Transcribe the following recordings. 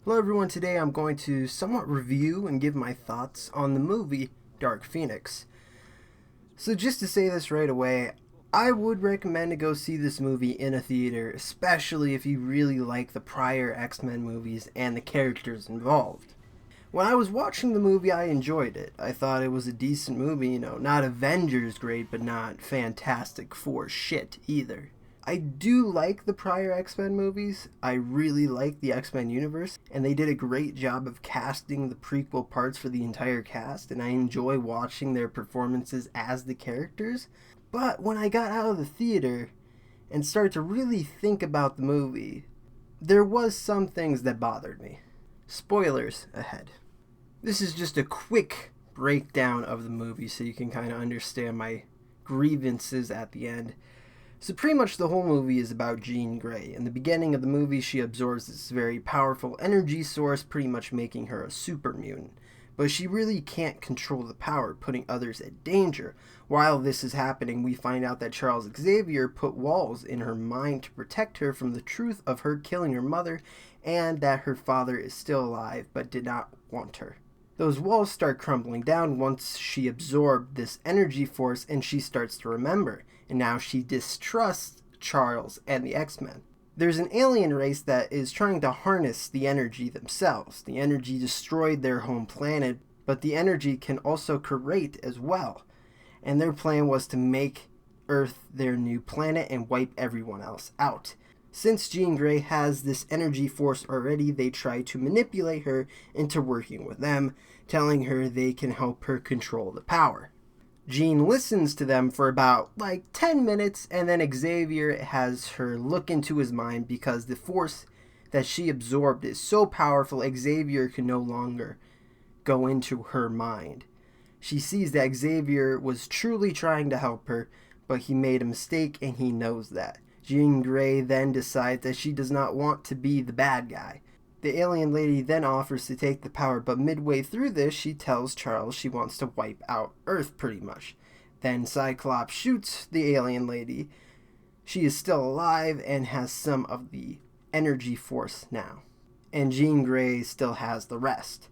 Hello everyone, today I'm going to somewhat review and give my thoughts on the movie Dark Phoenix. So just to say this right away, I would recommend to go see this movie in a theater, especially if you really like the prior X-Men movies and the characters involved. When I was watching the movie, I enjoyed it. I thought it was a decent movie, not Avengers great, but not Fantastic Four shit either. I do like the prior X-Men movies. I really like the X-Men universe, and they did a great job of casting the prequel parts for the entire cast, and I enjoy watching their performances as the characters. But when I got out of the theater and started to really think about the movie, there was some things that bothered me. Spoilers ahead. This is just a quick breakdown of the movie so you can kind of understand my grievances at the end. So pretty much the whole movie is about Jean Grey. In the beginning of the movie, she absorbs this very powerful energy source, pretty much making her a super mutant. But she really can't control the power, putting others at danger. While this is happening, we find out that Charles Xavier put walls in her mind to protect her from the truth of her killing her mother, and that her father is still alive but did not want her. Those walls start crumbling down once she absorbed this energy force and she starts to remember. And now she distrusts Charles and the X-Men. There's an alien race that is trying to harness the energy themselves. The energy destroyed their home planet, but the energy can also create as well. And their plan was to make Earth their new planet and wipe everyone else out. Since Jean Grey has this energy force already, they try to manipulate her into working with them, telling her they can help her control the power. Jean listens to them for about 10 minutes, and then Xavier has her look into his mind because the force that she absorbed is so powerful, Xavier can no longer go into her mind. She sees that Xavier was truly trying to help her, but he made a mistake and he knows that. Jean Grey then decides that she does not want to be the bad guy. The alien lady then offers to take the power, but midway through this, she tells Charles she wants to wipe out Earth pretty much. Then Cyclops shoots the alien lady. She is still alive and has some of the energy force now. And Jean Grey still has the rest.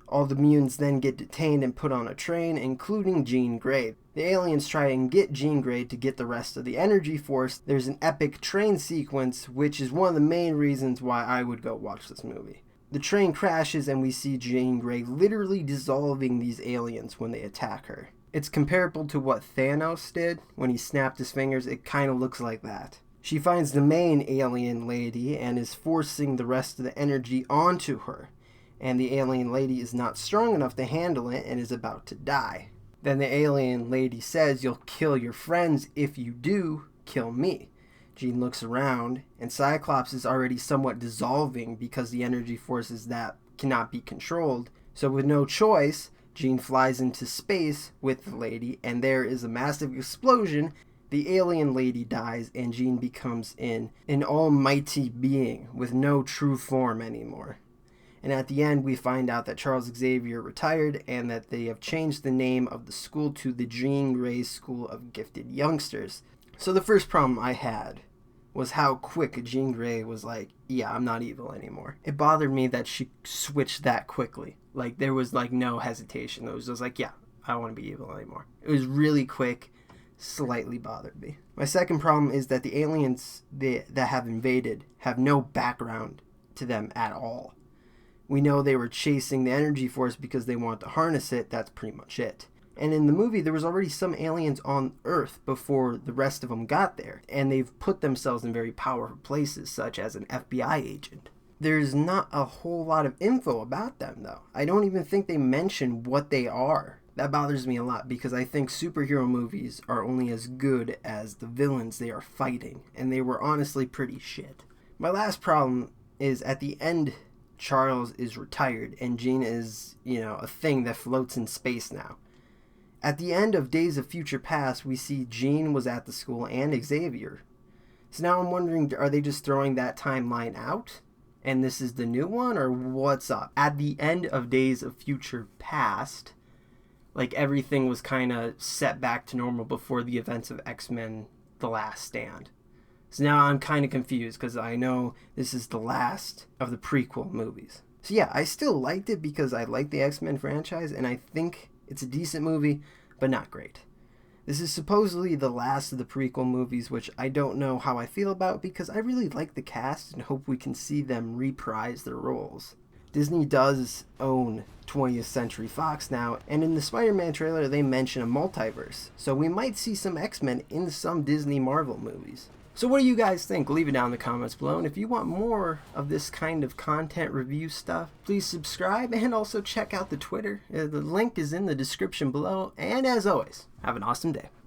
All the mutants then get detained and put on a train, including Jean Grey. The aliens try and get Jean Grey to get the rest of the energy force. There's an epic train sequence, which is one of the main reasons why I would go watch this movie. The train crashes and we see Jean Grey literally dissolving these aliens when they attack her. It's comparable to what Thanos did when he snapped his fingers. It kind of looks like that. She finds the main alien lady and is forcing the rest of the energy onto her. And the alien lady is not strong enough to handle it and is about to die. Then the alien lady says, "You'll kill your friends. If you do, kill me." Jean looks around, and Cyclops is already somewhat dissolving because the energy forces that cannot be controlled. So with no choice, Jean flies into space with the lady, and there is a massive explosion. The alien lady dies, and Jean becomes an almighty being with no true form anymore. And at the end, we find out that Charles Xavier retired and that they have changed the name of the school to the Jean Grey School of Gifted Youngsters. So the first problem I had was how quick Jean Grey was like, yeah, I'm not evil anymore. It bothered me that she switched that quickly. There was no hesitation. It was just yeah, I don't want to be evil anymore. It was really quick, slightly bothered me. My second problem is that the aliens that have invaded have no background to them at all. We know they were chasing the energy force because they want to harness it. That's pretty much it. And in the movie, there was already some aliens on Earth before the rest of them got there. And they've put themselves in very powerful places, such as an FBI agent. There's not a whole lot of info about them, though. I don't even think they mention what they are. That bothers me a lot because I think superhero movies are only as good as the villains they are fighting. And they were honestly pretty shit. My last problem is at the end, Charles is retired and Jean is, a thing that floats in space now. At the end of Days of Future Past, we see Jean was at the school and Xavier. So now I'm wondering, are they just throwing that timeline out? And this is the new one, or what's up? At the end of Days of Future Past, everything was kind of set back to normal before the events of X-Men The Last Stand. So now I'm kind of confused because I know this is the last of the prequel movies. So yeah, I still liked it because I like the X-Men franchise and I think it's a decent movie, but not great. This is supposedly the last of the prequel movies, which I don't know how I feel about because I really like the cast and hope we can see them reprise their roles. Disney does own 20th Century Fox now, and in the Spider-Man trailer they mention a multiverse, so we might see some X-Men in some Disney Marvel movies. So what do you guys think? Leave it down in the comments below, and if you want more of this kind of content review stuff, please subscribe and also check out the Twitter. The link is in the description below, and as always, have an awesome day.